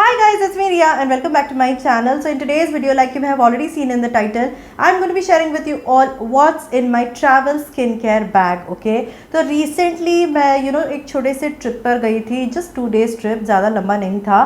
Hi guys, it's me Ria and welcome back to my channel. So in today's video, like you have already seen in the title, I'm going to be sharing with you all what's in my travel skincare bag. Okay, तो recently मैं एक छोटे से trip पर गई थी, just 2 days trip, ज़्यादा लंबा नहीं था,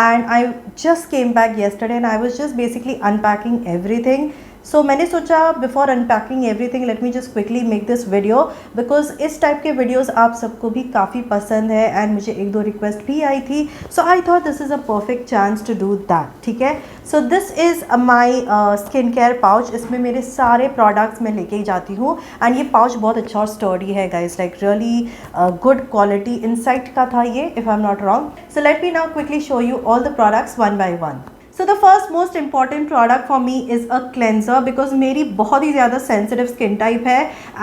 and I just came back yesterday and I was just basically unpacking everything. सो मैंने सोचा before unpacking everything let me just quickly make this video because इस टाइप के वीडियोस आप सबको भी काफ़ी पसंद है एंड मुझे 1-2 रिक्वेस्ट भी आई थी. So I thought this is a perfect chance to do that. ठीक है, so this is my skin care pouch. इसमें मेरे सारे प्रोडक्ट्स मैं लेके ही जाती हूँ एंड ये पाउच बहुत अच्छा और स्टर्डी है guys, like really good quality insight का था ये, if I am not wrong. So let me now quickly show you all the products one by one. So the first most important product for me is a cleanser because मेरी बहुत ही ज़्यादा sensitive skin type है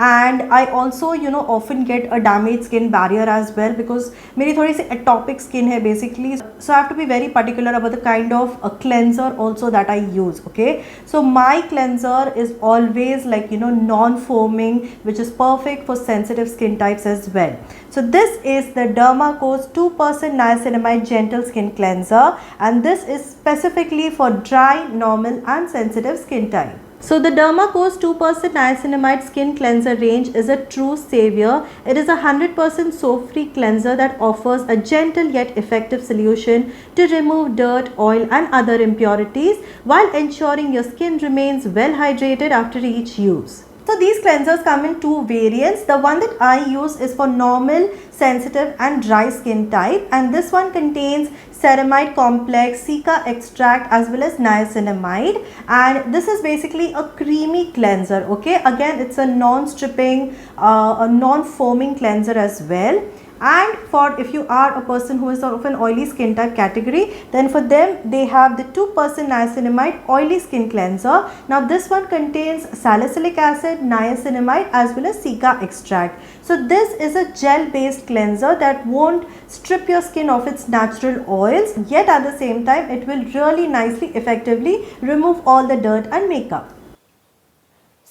and I also often get a damaged skin barrier as well because मेरी थोड़ी सी atopic skin है basically, so I have to be very particular about the kind of a cleanser also that I use. Okay, so my cleanser is always like non-foaming, which is perfect for sensitive skin types as well. So this is the Dermaco's 2% niacinamide gentle skin cleanser and this is specifically for dry, normal and sensitive skin type. So the Dermaco's 2% niacinamide skin cleanser range is a true savior. It is a 100% soap-free cleanser that offers a gentle yet effective solution to remove dirt, oil and other impurities while ensuring your skin remains well hydrated after each use. So these cleansers come in 2 variants. The one that I use is for normal, sensitive and dry skin type and this one contains ceramide complex, cica extract as well as niacinamide and this is basically a creamy cleanser. Okay, again it's a non-stripping, a non-foaming cleanser as well. And for if you are a person who is of an oily skin type category, then for them they have the 2% niacinamide oily skin cleanser. Now this one contains salicylic acid, niacinamide as well as cica extract. So this is a gel based cleanser that won't strip your skin of its natural oils, yet at the same time it will really nicely effectively remove all the dirt and makeup.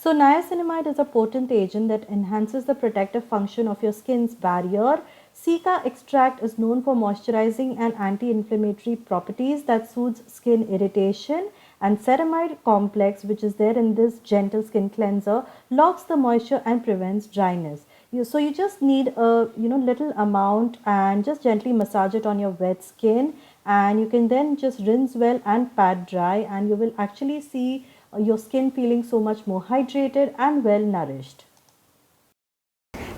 So niacinamide is a potent agent that enhances the protective function of your skin's barrier. Cica extract is known for moisturizing and anti-inflammatory properties that soothes skin irritation, and ceramide complex, which is there in this gentle skin cleanser, locks the moisture and prevents dryness. So you just need a little amount and just gently massage it on your wet skin and you can then just rinse well and pat dry and you will actually see your skin feeling so much more hydrated and well nourished.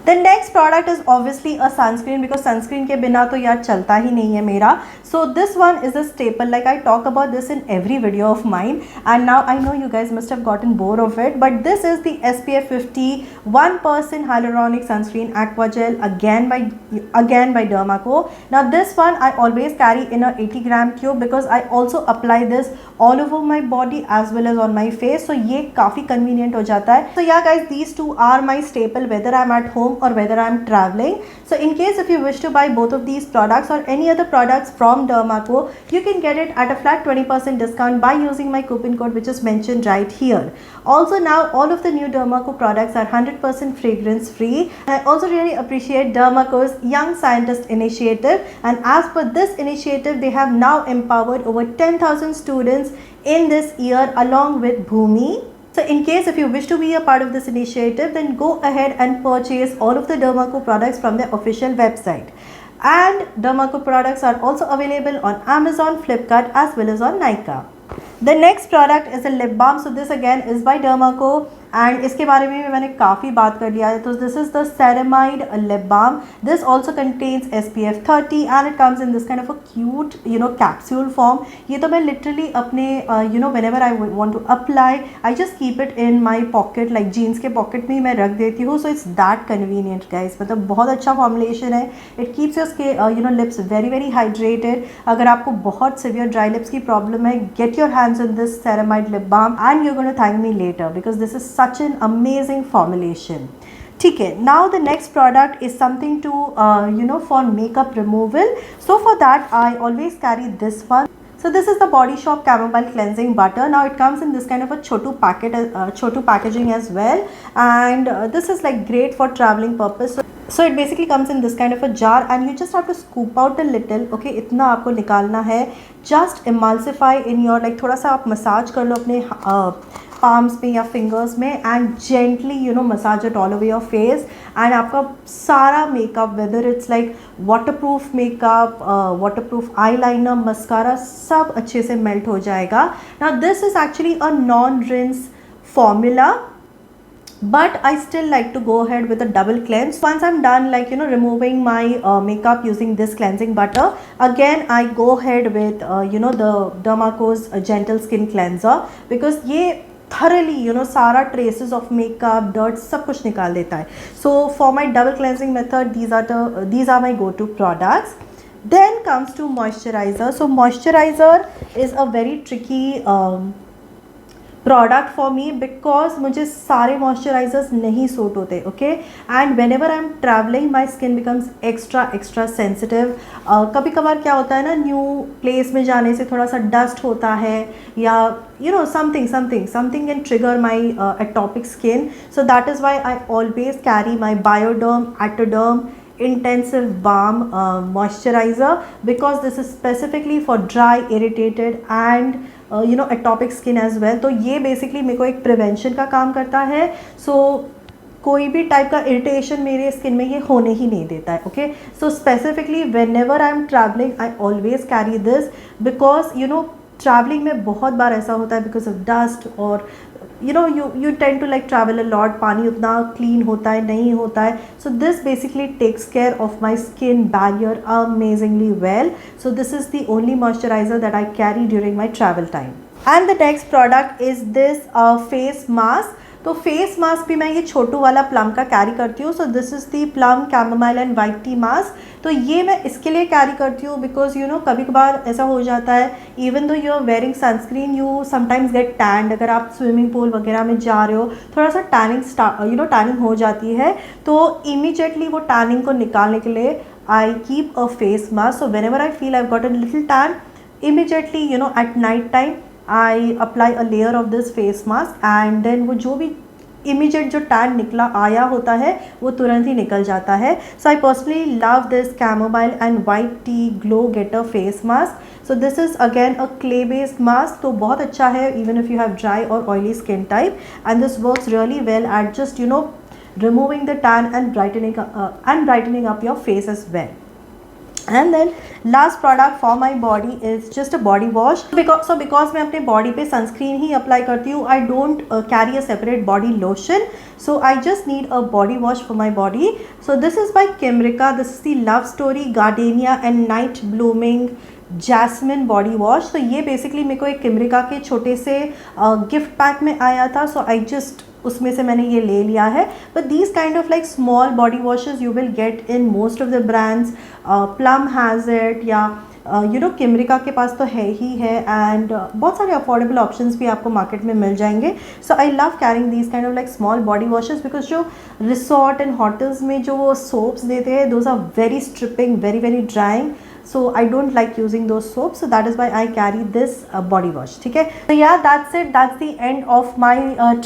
The next product is obviously a sunscreen because sunscreen के बिना तो यार चलता ही नहीं है मेरा. So this one is a staple, like I talk about this in every video of mine and now I know you guys must have gotten bored of it, but this is the SPF 50 1% hyaluronic sunscreen aqua gel again by Dermaco. Now this one I always carry in a 80-gram tube because I also apply this all over my body as well as on my face, so ये काफ़ी convenient हो जाता है. So yeah guys, these two are my staple whether I'm at home or whether I'm traveling. So in case if you wish to buy both of these products or any other products from Dermaco, you can get it at a flat 20% discount by using my coupon code which is mentioned right here. Also now all of the new Dermaco products are 100% fragrance free. I also really appreciate Dermaco's Young Scientist initiative and as per this initiative they have now empowered over 10,000 students in this year along with Bhumi. So in case if you wish to be a part of this initiative, then go ahead and purchase all of the Dermaco products from their official website. And Dermaco products are also available on Amazon, Flipkart as well as on Nykaa. The next product is a lip balm. So this again is by Dermaco and इसके बारे में मैंने काफ़ी बात कर लिया है. तो this is the ceramide lip balm. This also contains SPF 30 and it comes in this kind of a cute capsule form. ये तो मैं literally अपने whenever I want to apply, I just keep it in my pocket, like jeans के pocket में ही मैं रख देती हूँ. So it's that convenient guys. मतलब बहुत अच्छा formulation है. It keeps your skin lips very hydrated. अगर आपको बहुत severe dry lips की problem है, get your hands on this ceramide lip balm and you're going to thank me later because this is such an amazing formulation. ठीक है, now the next product is something to for makeup removal. So for that I always carry this one. So this is the Body Shop Chamomile Cleansing Butter. Now it comes in this kind of a chotu packet, chotu packaging as well, and this is like great for traveling purpose. So so it basically comes in this kind of a jar and you just have to scoop out a little, okay, इतना आपको निकालना है. Just emulsify in your like, थोड़ा सा आप massage कर लो अपने palms पे या फिंगर्स में and gently you know massage it all over your face and आपका सारा makeup, whether it's like waterproof makeup, waterproof eyeliner, mascara, सब अच्छे से मेल्ट हो जाएगा. Now this is actually a non rinse formula, but I still like to go ahead with a double cleanse. Once I'm done like you know removing my makeup using this cleansing butter, again I go ahead with you know the Dermaco's gentle skin cleanser, because ये thoroughly you know सारा traces of makeup, dirt सब कुछ निकाल देता है. So for my double cleansing method, these are my go-to products. Then comes to moisturizer. So moisturizer is a very tricky product for me, because मुझे सारे moisturisers नहीं suit होते, okay. And when ever I am travelling my skin becomes extra sensitive. कभी कभार क्या होता है ना, न्यू प्लेस में जाने से थोड़ा सा डस्ट होता है या you know something can trigger my atopic skin. So that is why I always carry my Bioderm Atoderm intensive balm moisturizer, because this is specifically for dry, irritated and you know atopic skin as well. तो ये basically मेरे को एक prevention का काम करता है. So कोई भी टाइप का इरिटेशन मेरे स्किन में ये होने ही नहीं देता है, okay. So specifically when ever I am travelling I always carry this, because you know travelling में बहुत बार ऐसा होता है बिकॉज ऑफ डस्ट और you know you tend to like travel a lot, पानी उतना clean होता है नहीं होता है. So this basically takes care of my skin barrier amazingly well. So this is the only moisturizer that I carry during my travel time. And the next product is this face mask. तो face mask भी मैं ये छोटू वाला plum का carry करती हूँ. सो this is the plum chamomile and white T mask. तो ये मैं इसके लिए कैरी करती हूँ बिकॉज यू नो कभी कभार ऐसा हो जाता है, even though you are wearing sunscreen, you sometimes get tanned. अगर आप स्विमिंग पूल वगैरह में जा रहे हो, थोड़ा सा टैनिंग हो जाती है, तो इमीजिएटली वो टैनिंग को निकालने के लिए I keep a face mask. So whenever I feel I got a little tan, immediately you know at night time I apply a layer of this face mask and then वो जो भी immediate जो tan निकला आया होता है वो तुरंत ही निकल जाता है. So I personally love this chamomile and white tea glow getter face mask. So this is again a clay based mask, तो बहुत अच्छा है even if you have dry और oily skin type, and this works really well at just you know removing the tan and brightening up your face as well. And then last product for my body is just a body wash. Because मैं अपने body पे sunscreen ही apply करती हूँ, I don't carry a separate body lotion. So I just need a body wash for my body. So this is by Kimrica. This is the Love Story Gardenia and Night Blooming jasmine body wash. तो ये basically मेरे को एक किमरिका के छोटे से gift pack में आया था. सो आई जस्ट उसमें से मैंने ये ले लिया है. But these kind of like small body washes you will get in most of the brands. Plum has it, या यू नो किमरिका के पास तो है ही है, एंड बहुत सारे अफोर्डेबल ऑप्शंस भी आपको मार्केट में मिल जाएंगे. So I love carrying these kind of like small body washes, because जो रिसोर्ट एंड होटल्स में जो वो सोप्स देते हैं, those are very stripping, very very drying. So I don't like using those soaps, so that is why I carry this body wash. ठीक है. So yeah, that's it. That's the end of my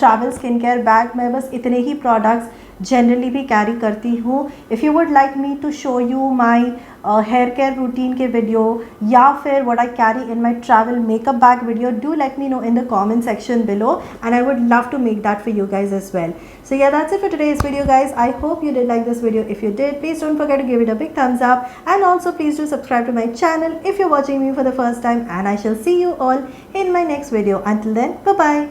travel skincare bag. मैं बस इतने ही products generally भी carry करती हूँ. If you would like me to show you my hair care routine के वीडियो या फिर what I carry in my travel makeup bag video, do let me know in the comment section below and I would love to make that for you guys as well. So yeah, that's it for today's video guys. I hope you did like this video. If you did, please don't forget to give it a big thumbs up and also please do subscribe to my channel if you're watching me for the first time, and I shall see you all in my next video. Until then, bye bye.